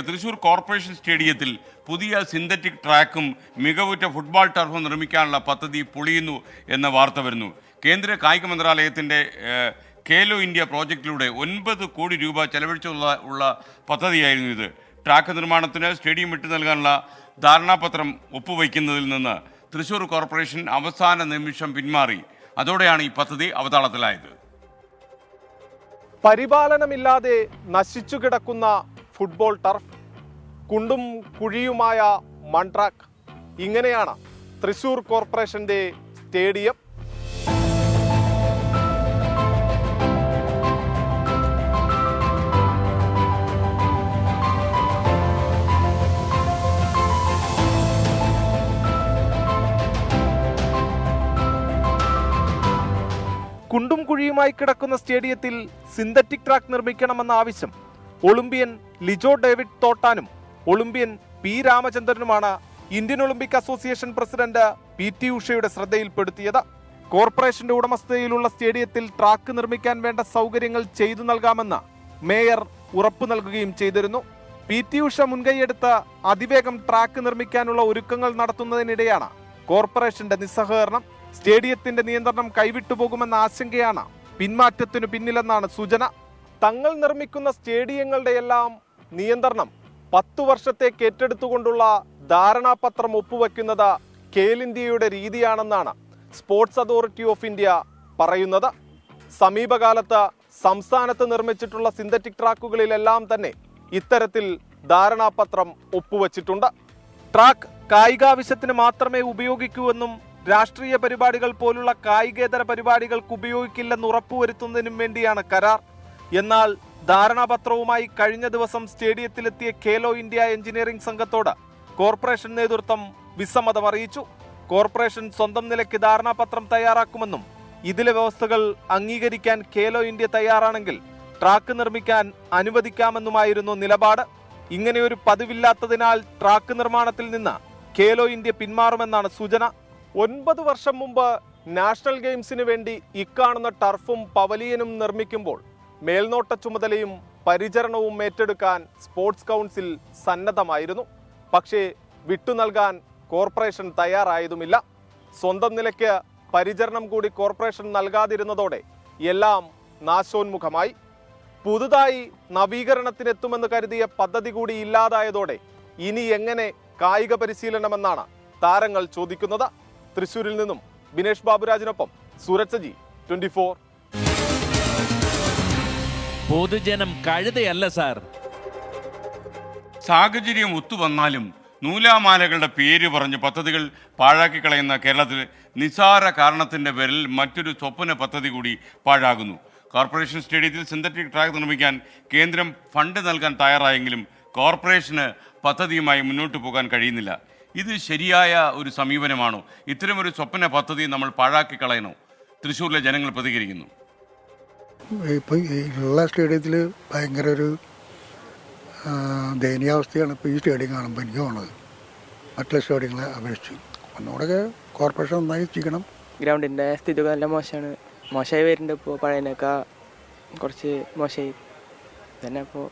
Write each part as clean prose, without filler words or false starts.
Thrissur corporation സ്റ്റേഡിയത്തിൽ പുതിയ synthetic ട്രാക്കും മികവുറ്റ ഫുട്ബോൾ ടർഫും നിർമ്മിക്കാനുള്ള പദ്ധതി പൊളിയുന്നു എന്ന വാർത്ത വരുന്നു. കേന്ദ്ര കായിക മന്ത്രാലയത്തിൻ്റെ ഖേലോ ഇന്ത്യ പ്രോജക്റ്റിലൂടെ 9 കോടി രൂപ ചെലവഴിച്ചുള്ള പദ്ധതിയായിരുന്നു ഇത്. ട്രാക്ക് നിർമ്മാണത്തിന് സ്റ്റേഡിയം വിട്ടു നൽകാനുള്ള ധാരണാപത്രം ഒപ്പുവയ്ക്കുന്നതിൽ നിന്ന് തൃശൂർ കോർപ്പറേഷൻ അവസാന നിമിഷം പിന്മാറി. അതോടെയാണ് ഈ പദ്ധതി അവതാളത്തിലായത്. പരിപാലനമില്ലാതെ നശിച്ചു കിടക്കുന്ന ഫുട്ബോൾ ടർഫ്, കുണ്ടും കുഴിയുമായ മൺട്രാക്ക്, ഇങ്ങനെയാണ് തൃശൂർ കോർപ്പറേഷന്റെ സ്റ്റേഡിയം. കുണ്ടും കുഴിയുമായി കിടക്കുന്ന സ്റ്റേഡിയത്തിൽ സിന്തറ്റിക് ട്രാക്ക് നിർമ്മിക്കണമെന്ന ആവശ്യം ഒളിമ്പ്യൻ ലിജോ ഡേവിഡ് തോട്ടാനും ഒളിമ്പ്യൻ പി രാമചന്ദ്രനുമാണ് Indian Olympic Association president PT ഉഷയുടെ ശ്രദ്ധയിൽപ്പെടുത്തിയത്. കോർപ്പറേഷന്റെ ഉടമസ്ഥതയിലുള്ള സ്റ്റേഡിയത്തിൽ ട്രാക്ക് നിർമ്മിക്കാൻ വേണ്ട സൗകര്യങ്ങൾ ചെയ്തു നൽകാമെന്ന് മേയർ ഉറപ്പു നൽകുകയും ചെയ്തിരുന്നു. PT ഉഷ മുൻകൈയെടുത്ത് അതിവേഗം ട്രാക്ക് നിർമ്മിക്കാനുള്ള ഒരുക്കങ്ങൾ നടത്തുന്നതിനിടെയാണ് കോർപ്പറേഷന്റെ നിസ്സഹകരണം. സ്റ്റേഡിയത്തിന്റെ നിയന്ത്രണം കൈവിട്ടുപോകുമെന്ന ആശങ്കയാണ് പിന്മാറ്റത്തിനു പിന്നിലെന്നാണ് സൂചന. തങ്ങൾ നിർമ്മിക്കുന്ന സ്റ്റേഡിയങ്ങളുടെയെല്ലാം നിയന്ത്രണം 10 വർഷത്തേക്ക് ഏറ്റെടുത്തുകൊണ്ടുള്ള ധാരണാപത്രം ഒപ്പുവെക്കുന്നത് ഖേൽ ഇന്ത്യയുടെ രീതിയാണെന്നാണ് സ്പോർട്സ് അതോറിറ്റി ഓഫ് ഇന്ത്യ പറയുന്നത്. സമീപകാലത്ത് സംസ്ഥാനത്ത് നിർമ്മിച്ചിട്ടുള്ള സിന്തറ്റിക് ട്രാക്കുകളിലെല്ലാം തന്നെ ഇത്തരത്തിൽ ധാരണാപത്രം ഒപ്പുവെച്ചിട്ടുണ്ട്. ട്രാക്ക് കായികാവശ്യത്തിന് മാത്രമേ ഉപയോഗിക്കൂവെന്നും രാഷ്ട്രീയ പരിപാടികൾ പോലുള്ള കായികേതര പരിപാടികൾക്ക് ഉപയോഗിക്കില്ലെന്ന് ഉറപ്പുവരുത്തുന്നതിനും വേണ്ടിയാണ് കരാർ. എന്നാൽ ധാരണാപത്രവുമായി കഴിഞ്ഞ ദിവസം സ്റ്റേഡിയത്തിലെത്തിയ ഖേലോ ഇന്ത്യ എഞ്ചിനീയറിംഗ് സംഘത്തോട് കോർപ്പറേഷൻ നേതൃത്വം വിസമ്മതം അറിയിച്ചു. കോർപ്പറേഷൻ സ്വന്തം നിലയ്ക്ക് ധാരണാപത്രം തയ്യാറാക്കുമെന്നും ഇതിലെ വ്യവസ്ഥകൾ അംഗീകരിക്കാൻ ഖേലോ ഇന്ത്യ തയ്യാറാണെങ്കിൽ ട്രാക്ക് നിർമ്മിക്കാൻ അനുവദിക്കാമെന്നുമായിരുന്നു നിലപാട്. ഇങ്ങനെയൊരു പതിവില്ലാത്തതിനാൽ ട്രാക്ക് നിർമ്മാണത്തിൽ നിന്ന് ഖേലോ ഇന്ത്യ പിന്മാറുമെന്നാണ് സൂചന. 9 വർഷം മുമ്പ് നാഷണൽ ഗെയിംസിന് വേണ്ടി ഇക്കാണുന്ന ടർഫും പവലിയനും നിർമ്മിക്കുമ്പോൾ മേൽനോട്ട ചുമതലയും പരിചരണവും ഏറ്റെടുക്കാൻ സ്പോർട്സ് കൗൺസിൽ സന്നദ്ധമായിരുന്നു. പക്ഷേ വിട്ടു നൽകാൻ കോർപ്പറേഷൻ തയ്യാറായതുമില്ല. സ്വന്തം നിലയ്ക്ക് പരിചരണം കൂടി കോർപ്പറേഷൻ നൽകാതിരുന്നതോടെ എല്ലാം നാശോന്മുഖമായി. പുതുതായി നവീകരണത്തിനെത്തുമെന്ന് കരുതിയ പദ്ധതി കൂടി ഇല്ലാതായതോടെ ഇനി എങ്ങനെ കായിക പരിശീലനമെന്നാണ് താരങ്ങൾ ചോദിക്കുന്നത്. തൃശ്ശൂരിൽ നിന്നും ബിനേഷ് ബാബുരാജിനൊപ്പം സൂരജ് സജി, 24. പൊതുജനം കഴുതയല്ല സാർ. സാഹചര്യം ഒത്തുവന്നാലും നൂലാമാലകളുടെ പേര് പറഞ്ഞ് പദ്ധതികൾ പാഴാക്കി കളയുന്ന കേരളത്തിൽ നിസാര കാരണത്തിൻ്റെ പേരിൽ മറ്റൊരു സ്വപ്ന പദ്ധതി കൂടി പാഴാകുന്നു. കോർപ്പറേഷൻ സ്റ്റേഡിയത്തിൽ സിന്തറ്റിക് ട്രാക്ക് നിർമ്മിക്കാൻ കേന്ദ്രം ഫണ്ട് നൽകാൻ തയ്യാറായെങ്കിലും കോർപ്പറേഷന് പദ്ധതിയുമായി മുന്നോട്ട് പോകാൻ കഴിയുന്നില്ല. ഇത് ശരിയായ ഒരു സമീപനമാണോ? ഇത്തരമൊരു സ്വപ്ന പദ്ധതി നമ്മൾ പാഴാക്കി കളയണോ? തൃശ്ശൂരിലെ ജനങ്ങൾ പ്രതികരിക്കുന്നു. ഇപ്പം ഉള്ള സ്റ്റേഡിയത്തിൽ ഭയങ്കര ഒരു ദയനീയാവസ്ഥയാണ് ഇപ്പോൾ ഈ സ്റ്റേഡിയം കാണുമ്പോൾ എനിക്ക് തോന്നുന്നത്. മറ്റുള്ള സ്റ്റേഡിയങ്ങളെ അപേക്ഷിച്ച് ഒന്നുകൂടെ കോർപ്പറേഷൻ നന്നായി ചെയ്യണം. ഗ്രൗണ്ടിൻ്റെ സ്ഥിതി നല്ല മോശമായി വരുന്നുണ്ട്. ഇപ്പോൾ പഴയതിനേക്കാൾ കുറച്ച് മോശമായി തന്നെ. ഇപ്പോൾ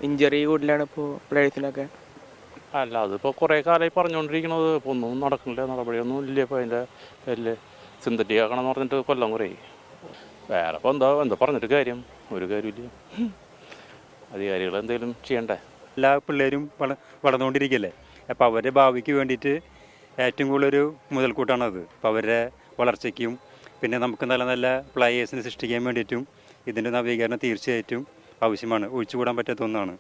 ഇഞ്ചറി കൂടുതലാണ് ഇപ്പോൾ പ്ലേയേഴ്സിനൊക്കെ. അല്ല, അതിപ്പോൾ കുറേ കാലമായി പറഞ്ഞുകൊണ്ടിരിക്കണത്. ഇപ്പോൾ ഒന്നും നടക്കുന്നില്ല, നടപടിയൊന്നും ഇല്ല. ഇപ്പോൾ അതിൻ്റെ വലിയ സിന്തറ്റിക് ആക്കണമെന്ന് പറഞ്ഞിട്ട് കൊല്ലം കുറേ. വേറെ ഇപ്പോൾ എന്താ പറഞ്ഞിട്ട് കാര്യം? ഒരു കാര്യമില്ല. അധികാരികൾ എന്തെങ്കിലും ചെയ്യണ്ടേ? എല്ലാ പിള്ളേരും വളർന്നുകൊണ്ടിരിക്കുകയല്ലേ. അപ്പോൾ അവരുടെ ഭാവിക്ക് വേണ്ടിയിട്ട് ഏറ്റവും കൂടുതലൊരു മുതൽക്കൂട്ടാണത്. അപ്പോൾ അവരുടെ വളർച്ചയ്ക്കും പിന്നെ നമുക്ക് നല്ല നല്ല പ്ലേയേഴ്സിനെ സൃഷ്ടിക്കാൻ വേണ്ടിയിട്ടും ഇതിൻ്റെ നവീകരണം തീർച്ചയായിട്ടും ആവശ്യമാണ്. ഒഴിച്ചുകൂടാൻ പറ്റാത്ത ഒന്നാണ്.